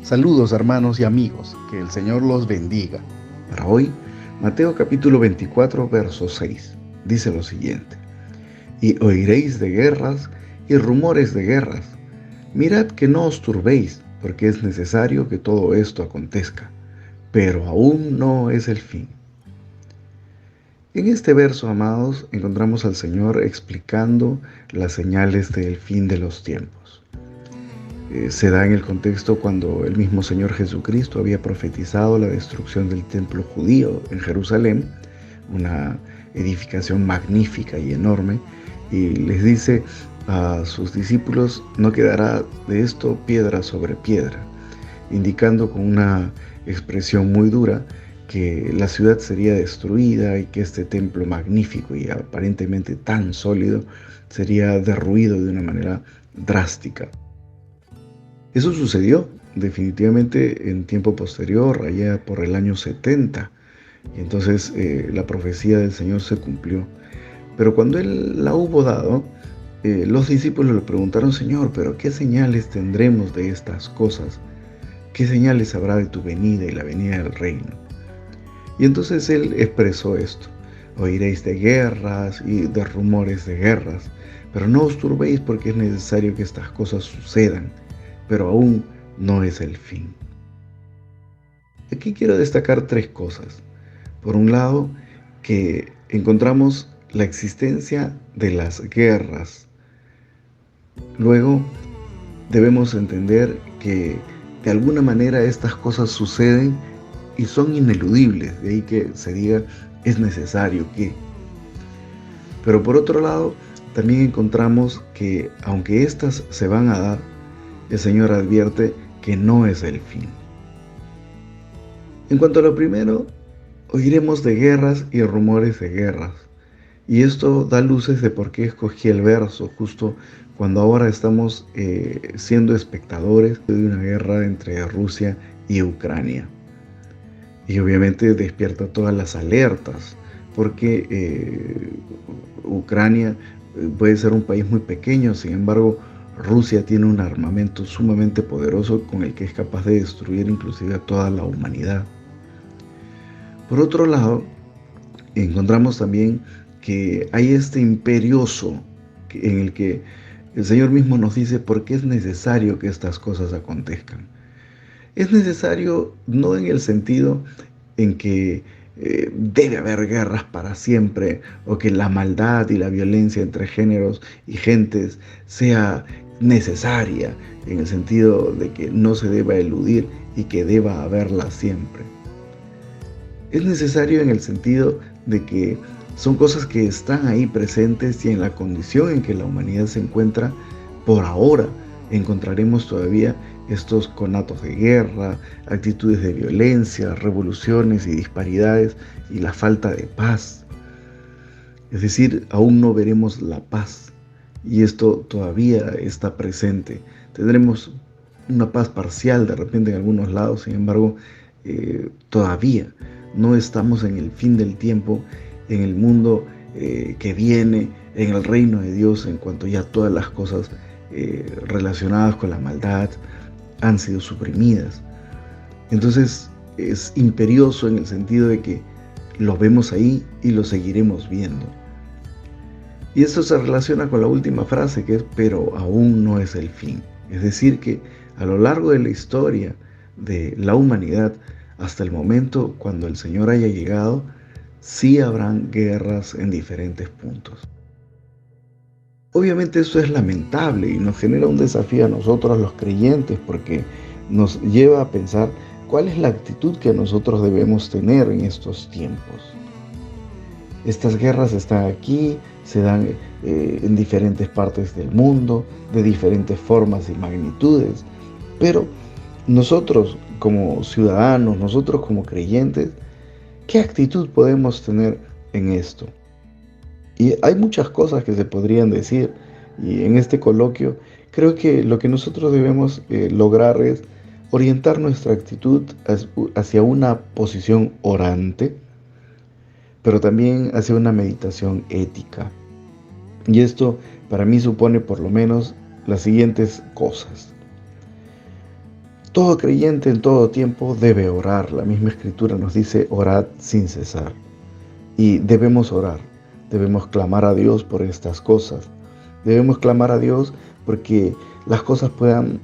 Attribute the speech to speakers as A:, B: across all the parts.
A: Saludos hermanos y amigos, que el Señor los bendiga. Para hoy, Mateo capítulo 24, verso 6, dice lo siguiente: Y oiréis de guerras y rumores de guerras. Mirad que no os turbéis, porque es necesario que todo esto acontezca, pero aún no es el fin. En este verso, amados, encontramos al Señor explicando las señales del fin de los tiempos. Se da en el contexto cuando el mismo Señor Jesucristo había profetizado la destrucción del templo judío en Jerusalén, una edificación magnífica y enorme, y les dice a sus discípulos: no quedará de esto piedra sobre piedra, indicando con una expresión muy dura que la ciudad sería destruida y que este templo magnífico y aparentemente tan sólido sería derruido de una manera drástica. Eso sucedió definitivamente en tiempo posterior, allá por el año 70, y entonces la profecía del Señor se cumplió. Pero cuando Él la hubo dado, los discípulos le preguntaron: Señor, ¿pero qué señales tendremos de estas cosas? ¿Qué señales habrá de tu venida y la venida del reino? Y entonces Él expresó esto: oiréis de guerras y de rumores de guerras, pero no os turbéis, porque es necesario que estas cosas sucedan, pero aún no es el fin. Aquí quiero destacar tres cosas. Por un lado, que encontramos la existencia de las guerras. Luego, debemos entender que de alguna manera estas cosas suceden y son ineludibles, de ahí que se diga es necesario que. Pero por otro lado, también encontramos que aunque estas se van a dar, el Señor advierte que no es el fin. En cuanto a lo primero, oiremos de guerras y rumores de guerras. Y esto da luces de por qué escogí el verso justo cuando ahora estamos siendo espectadores de una guerra entre Rusia y Ucrania. Y obviamente despierta todas las alertas, porque Ucrania puede ser un país muy pequeño, sin embargo, Rusia tiene un armamento sumamente poderoso con el que es capaz de destruir inclusive a toda la humanidad. Por otro lado, encontramos también que hay este imperioso en el que el Señor mismo nos dice por qué es necesario que estas cosas acontezcan. Es necesario no en el sentido en que debe haber guerras para siempre, o que la maldad y la violencia entre géneros y gentes sea necesaria, en el sentido de que no se deba eludir y que deba haberla siempre. Es necesario en el sentido de que son cosas que están ahí presentes, y en la condición en que la humanidad se encuentra por ahora encontraremos todavía estos conatos de guerra, actitudes de violencia, revoluciones y disparidades, y la falta de paz. Es decir, aún no veremos la paz, y esto todavía está presente. Tendremos una paz parcial de repente en algunos lados, sin embargo, todavía no estamos en el fin del tiempo, en el mundo que viene, en el reino de Dios, en cuanto ya todas las cosas relacionadas con la maldad han sido suprimidas. Entonces es imperioso en el sentido de que lo vemos ahí y lo seguiremos viendo. Y esto se relaciona con la última frase, que es: pero aún no es el fin. Es decir, que a lo largo de la historia de la humanidad, hasta el momento cuando el Señor haya llegado, sí habrán guerras en diferentes puntos. Obviamente esto es lamentable y nos genera un desafío a nosotros los creyentes, porque nos lleva a pensar cuál es la actitud que nosotros debemos tener en estos tiempos. Estas guerras están aquí, se dan en diferentes partes del mundo, de diferentes formas y magnitudes, pero nosotros como ciudadanos, nosotros como creyentes, ¿qué actitud podemos tener en esto? Y hay muchas cosas que se podrían decir, y en este coloquio creo que lo que nosotros debemos lograr es orientar nuestra actitud hacia una posición orante, pero también hacia una meditación ética. Y esto para mí supone por lo menos las siguientes cosas. Todo creyente en todo tiempo debe orar. La misma Escritura nos dice, orad sin cesar. Y debemos orar, debemos clamar a Dios por estas cosas. Debemos clamar a Dios porque las cosas puedan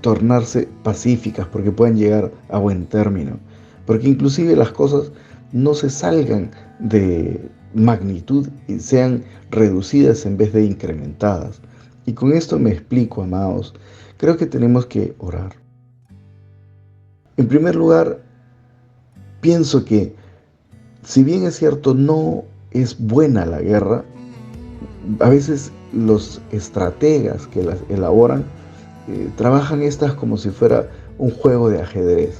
A: tornarse pacíficas, porque puedan llegar a buen término, porque inclusive las cosas no se salgan de magnitud y sean reducidas en vez de incrementadas. Y con esto me explico, amados. Creo que tenemos que orar. En primer lugar, pienso que si bien es cierto, no es buena la guerra, a veces los estrategas que las elaboran trabajan estas como si fuera un juego de ajedrez.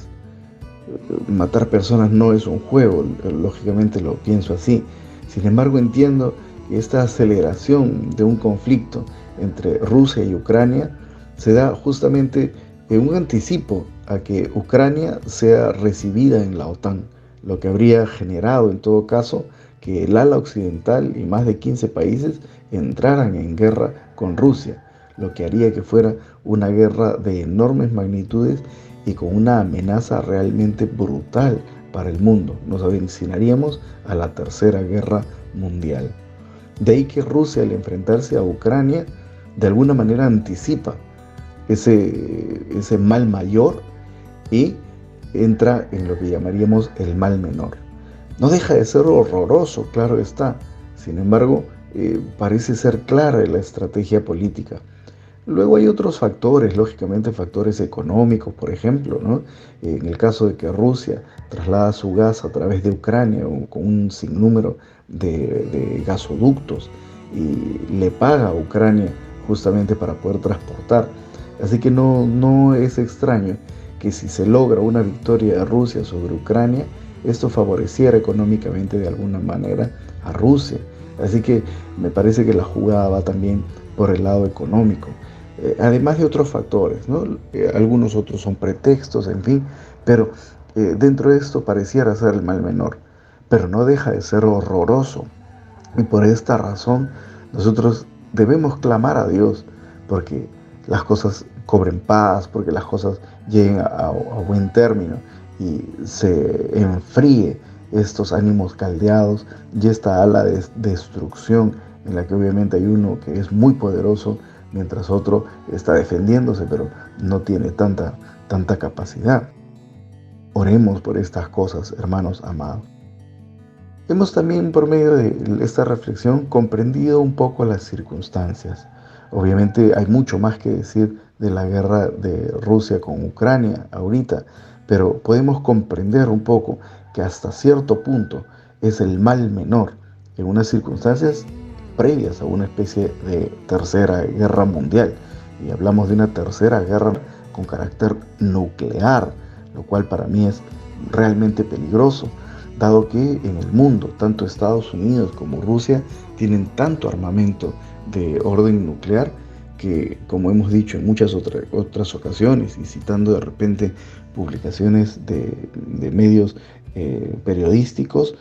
A: Matar personas no es un juego, lógicamente lo pienso así. Sin embargo, entiendo que esta aceleración de un conflicto entre Rusia y Ucrania se da justamente en un anticipo a que Ucrania sea recibida en la OTAN, lo que habría generado en todo caso que el ala occidental y más de 15 países entraran en guerra con Rusia, lo que haría que fuera una guerra de enormes magnitudes y con una amenaza realmente brutal para el mundo. Nos avecinaríamos a la Tercera Guerra Mundial. De ahí que Rusia, al enfrentarse a Ucrania, de alguna manera anticipa ese mal mayor y entra en lo que llamaríamos el mal menor. No deja de ser horroroso, claro está. Sin embargo, parece ser clara la estrategia política. Luego hay otros factores, lógicamente factores económicos, por ejemplo, ¿no? En el caso de que Rusia traslada su gas a través de Ucrania con un sinnúmero de gasoductos y le paga a Ucrania justamente para poder transportar. Así que no es extraño que si se logra una victoria de Rusia sobre Ucrania, esto favoreciera económicamente de alguna manera a Rusia. Así que me parece que la jugada va también por el lado económico. Además de otros factores, ¿no? Algunos otros son pretextos, en fin, pero dentro de esto pareciera ser el mal menor, pero no deja de ser horroroso. Y por esta razón nosotros debemos clamar a Dios porque las cosas cobren paz, porque las cosas lleguen a buen término y se enfríe estos ánimos caldeados y esta ala de destrucción en la que obviamente hay uno que es muy poderoso mientras otro está defendiéndose pero no tiene tanta capacidad. Oremos por estas cosas, hermanos amados. Hemos también por medio de esta reflexión comprendido un poco las circunstancias. Obviamente hay mucho más que decir de la guerra de Rusia con Ucrania ahorita, pero podemos comprender un poco que hasta cierto punto es el mal menor en unas circunstancias previas a una especie de tercera guerra mundial. Y hablamos de una tercera guerra con carácter nuclear, lo cual para mí es realmente peligroso, dado que en el mundo, tanto Estados Unidos como Rusia tienen tanto armamento de orden nuclear que, como hemos dicho en muchas otras ocasiones y citando de repente publicaciones de medios periodísticos,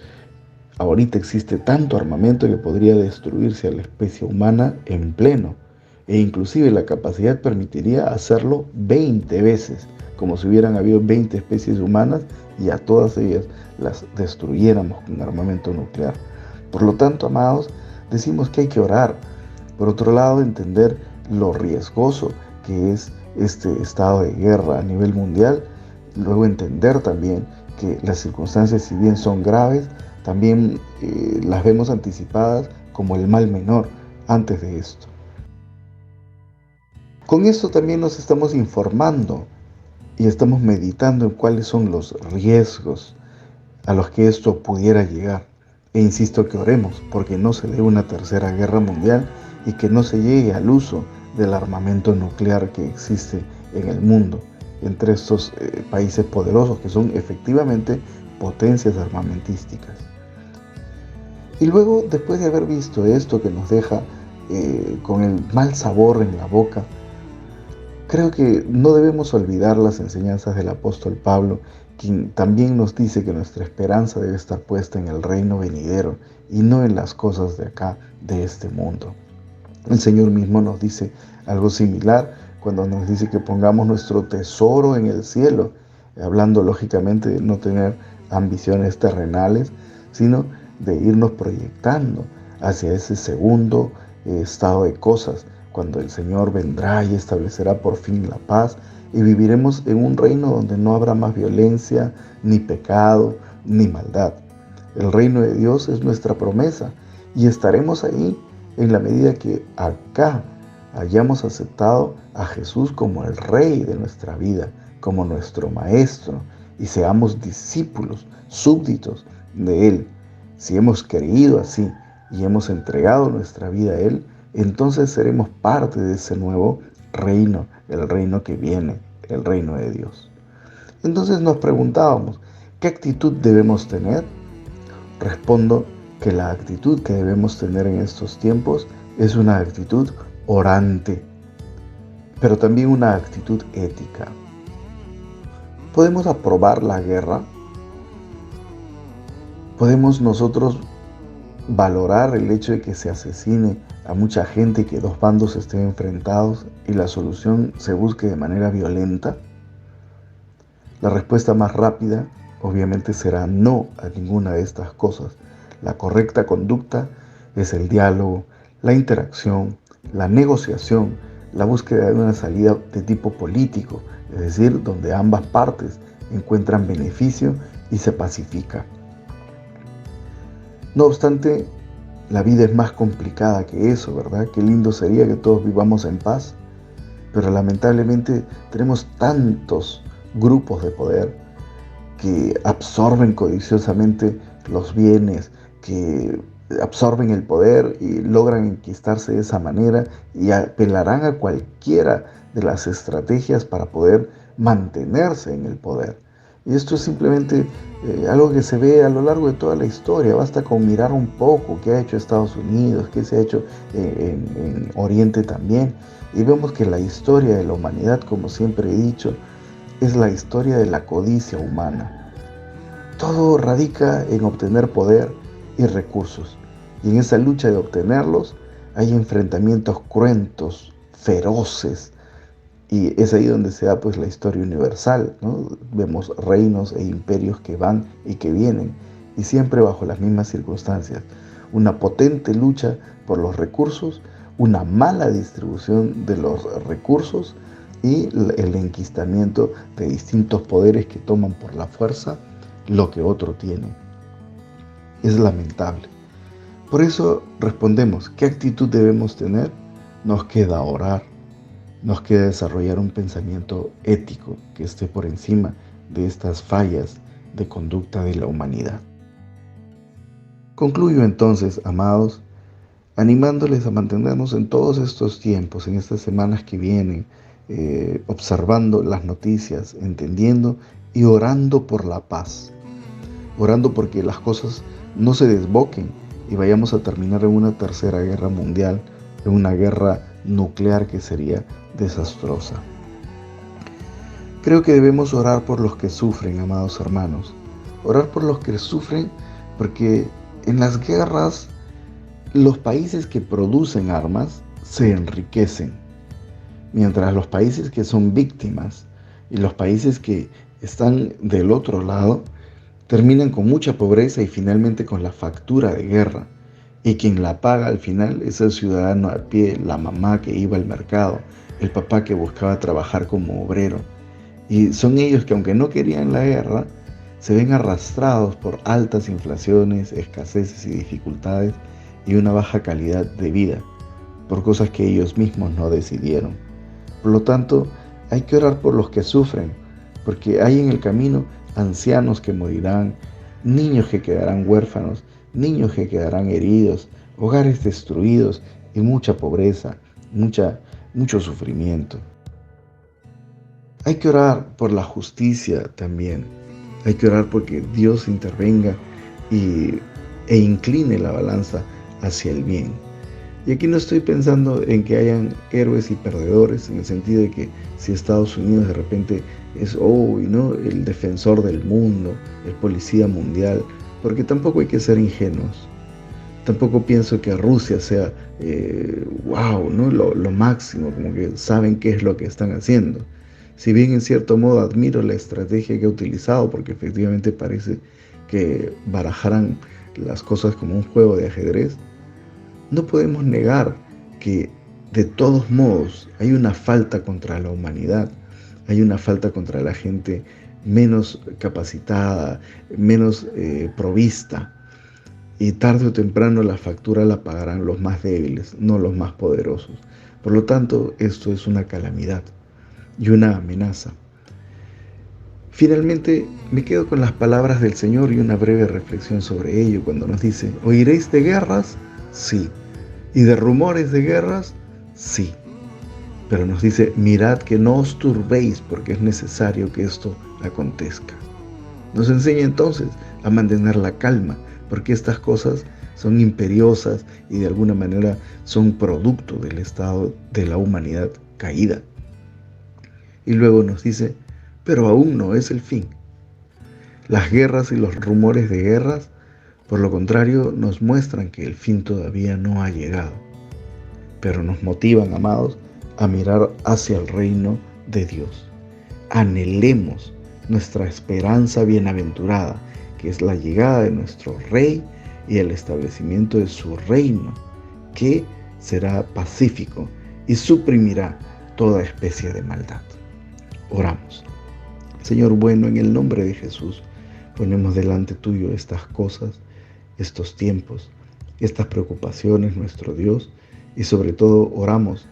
A: ahorita existe tanto armamento que podría destruirse a la especie humana en pleno, e inclusive la capacidad permitiría hacerlo 20 veces, como si hubieran habido 20 especies humanas y a todas ellas las destruyéramos con armamento nuclear. Por lo tanto, amados, decimos que hay que orar. Por otro lado, entender lo riesgoso que es este estado de guerra a nivel mundial. Luego entender también que las circunstancias, si bien son graves, también las vemos anticipadas como el mal menor antes de esto. Con esto también nos estamos informando y estamos meditando en cuáles son los riesgos a los que esto pudiera llegar. E insisto que oremos porque no se dé una tercera guerra mundial y que no se llegue al uso del armamento nuclear que existe en el mundo entre estos países poderosos que son efectivamente potencias armamentísticas. Y luego, después de haber visto esto que nos deja con el mal sabor en la boca, creo que no debemos olvidar las enseñanzas del apóstol Pablo, quien también nos dice que nuestra esperanza debe estar puesta en el reino venidero y no en las cosas de acá, de este mundo. El Señor mismo nos dice algo similar cuando nos dice que pongamos nuestro tesoro en el cielo, hablando lógicamente de no tener ambiciones terrenales, sino de irnos proyectando hacia ese segundo estado de cosas, cuando el Señor vendrá y establecerá por fin la paz y viviremos en un reino donde no habrá más violencia, ni pecado, ni maldad. El reino de Dios es nuestra promesa y estaremos ahí en la medida que acá hayamos aceptado a Jesús como el Rey de nuestra vida, como nuestro Maestro, y seamos discípulos, súbditos de Él. Si hemos creído así y hemos entregado nuestra vida a Él, entonces seremos parte de ese nuevo reino, el reino que viene, el reino de Dios. Entonces nos preguntábamos, ¿qué actitud debemos tener? Respondo que la actitud que debemos tener en estos tiempos es una actitud orante, pero también una actitud ética. ¿Podemos aprobar la guerra? ¿Podemos nosotros valorar el hecho de que se asesine a mucha gente y que dos bandos estén enfrentados y la solución se busque de manera violenta? La respuesta más rápida obviamente será no a ninguna de estas cosas. La correcta conducta es el diálogo, la interacción, la negociación, la búsqueda de una salida de tipo político, es decir, donde ambas partes encuentran beneficio y se pacifica. No obstante, la vida es más complicada que eso, ¿verdad? Qué lindo sería que todos vivamos en paz, pero lamentablemente tenemos tantos grupos de poder que absorben codiciosamente los bienes, que absorben el poder y logran enquistarse de esa manera y apelarán a cualquiera de las estrategias para poder mantenerse en el poder. Y esto es simplemente algo que se ve a lo largo de toda la historia. Basta con mirar un poco qué ha hecho Estados Unidos, qué se ha hecho en Oriente también. Y vemos que la historia de la humanidad, como siempre he dicho, es la historia de la codicia humana. Todo radica en obtener poder y recursos. Y en esa lucha de obtenerlos hay enfrentamientos cruentos, feroces. Y es ahí donde se da pues la historia universal, ¿no? Vemos reinos e imperios que van y que vienen, y siempre bajo las mismas circunstancias. Una potente lucha por los recursos, una mala distribución de los recursos y el enquistamiento de distintos poderes que toman por la fuerza lo que otro tiene. Es lamentable. Por eso respondemos, ¿qué actitud debemos tener? Nos queda orar. Nos queda desarrollar un pensamiento ético que esté por encima de estas fallas de conducta de la humanidad. Concluyo entonces, amados, animándoles a mantenernos en todos estos tiempos, en estas semanas que vienen, observando las noticias, entendiendo y orando por la paz. Orando porque las cosas no se desboquen y vayamos a terminar en una tercera guerra mundial, en una guerra nuclear que sería desastrosa. Creo que debemos orar por los que sufren, amados hermanos. Orar por los que sufren porque en las guerras los países que producen armas se enriquecen, mientras los países que son víctimas y los países que están del otro lado terminan con mucha pobreza y finalmente con la factura de guerra. Y quien la paga al final es el ciudadano a pie, la mamá que iba al mercado, el papá que buscaba trabajar como obrero. Y son ellos que, aunque no querían la guerra, se ven arrastrados por altas inflaciones, escaseces y dificultades y una baja calidad de vida, por cosas que ellos mismos no decidieron. Por lo tanto, hay que orar por los que sufren, porque hay en el camino ancianos que morirán, niños que quedarán huérfanos, niños que quedarán heridos, hogares destruidos y mucha pobreza, mucho sufrimiento. Hay que orar por la justicia también. Hay que orar porque Dios intervenga e incline la balanza hacia el bien. Y aquí no estoy pensando en que hayan héroes y perdedores, en el sentido de que si Estados Unidos de repente es ¿no? el defensor del mundo, el policía mundial, porque tampoco hay que ser ingenuos. Tampoco pienso que Rusia sea, wow, ¿no? Lo máximo, como que saben qué es lo que están haciendo. Si bien en cierto modo admiro la estrategia que ha utilizado, porque efectivamente parece que barajaran las cosas como un juego de ajedrez, no podemos negar que de todos modos hay una falta contra la humanidad, hay una falta contra la gente menos capacitada, menos provista. Y tarde o temprano la factura la pagarán los más débiles, no los más poderosos. Por lo tanto, esto es una calamidad y una amenaza. Finalmente, me quedo con las palabras del Señor y una breve reflexión sobre ello cuando nos dice: ¿oiréis de guerras? Sí. ¿Y de rumores de guerras? Sí. Pero nos dice: mirad que no os turbéis, porque es necesario que esto acontezca. Nos enseña entonces a mantener la calma, porque estas cosas son imperiosas y de alguna manera son producto del estado de la humanidad caída. Y luego nos dice: pero aún no es el fin. Las guerras y los rumores de guerras, por lo contrario, nos muestran que el fin todavía no ha llegado, pero nos motivan, amados, a mirar hacia el reino de Dios. Anhelemos nuestra esperanza bienaventurada, que es la llegada de nuestro Rey y el establecimiento de su reino, que será pacífico y suprimirá toda especie de maldad. Oramos. Señor bueno, en el nombre de Jesús, ponemos delante tuyo estas cosas, estos tiempos, estas preocupaciones, nuestro Dios, y sobre todo oramos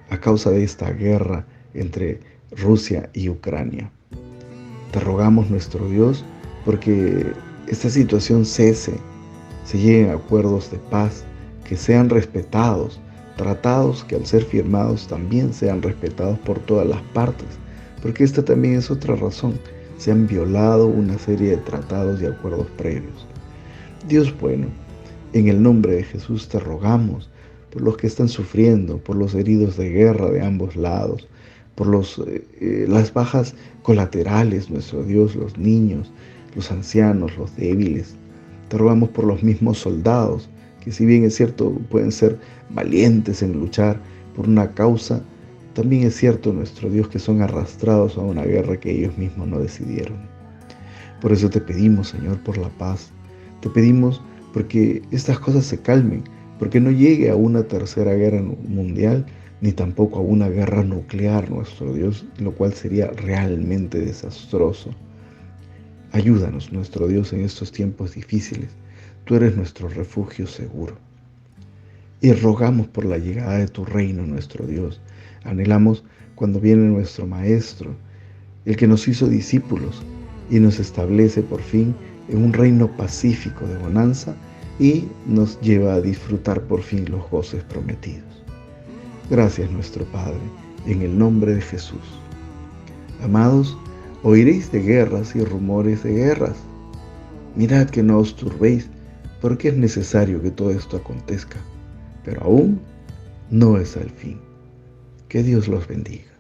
A: a causa de esta guerra entre Rusia y Ucrania. Te rogamos, nuestro Dios, porque esta situación cese, se lleguen a acuerdos de paz, que sean respetados, tratados que al ser firmados también sean respetados por todas las partes, porque esta también es otra razón: se han violado una serie de tratados y acuerdos previos. Dios bueno, en el nombre de Jesús te rogamos por los que están sufriendo, por los heridos de guerra de ambos lados, por las bajas colaterales, nuestro Dios, los niños, los ancianos, los débiles. Te rogamos por los mismos soldados, que si bien es cierto pueden ser valientes en luchar por una causa, también es cierto, nuestro Dios, que son arrastrados a una guerra que ellos mismos no decidieron. Por eso te pedimos, Señor, por la paz. Te pedimos porque estas cosas se calmen, porque no llegue a una tercera guerra mundial, ni tampoco a una guerra nuclear, nuestro Dios, lo cual sería realmente desastroso. Ayúdanos, nuestro Dios, en estos tiempos difíciles. Tú eres nuestro refugio seguro. Y rogamos por la llegada de tu reino, nuestro Dios. Anhelamos cuando viene nuestro Maestro, el que nos hizo discípulos y nos establece por fin en un reino pacífico de bonanza y nos lleva a disfrutar por fin los goces prometidos. Gracias, nuestro Padre, en el nombre de Jesús. Amados, oiréis de guerras y rumores de guerras. Mirad que no os turbéis, porque es necesario que todo esto acontezca, pero aún no es el fin. Que Dios los bendiga.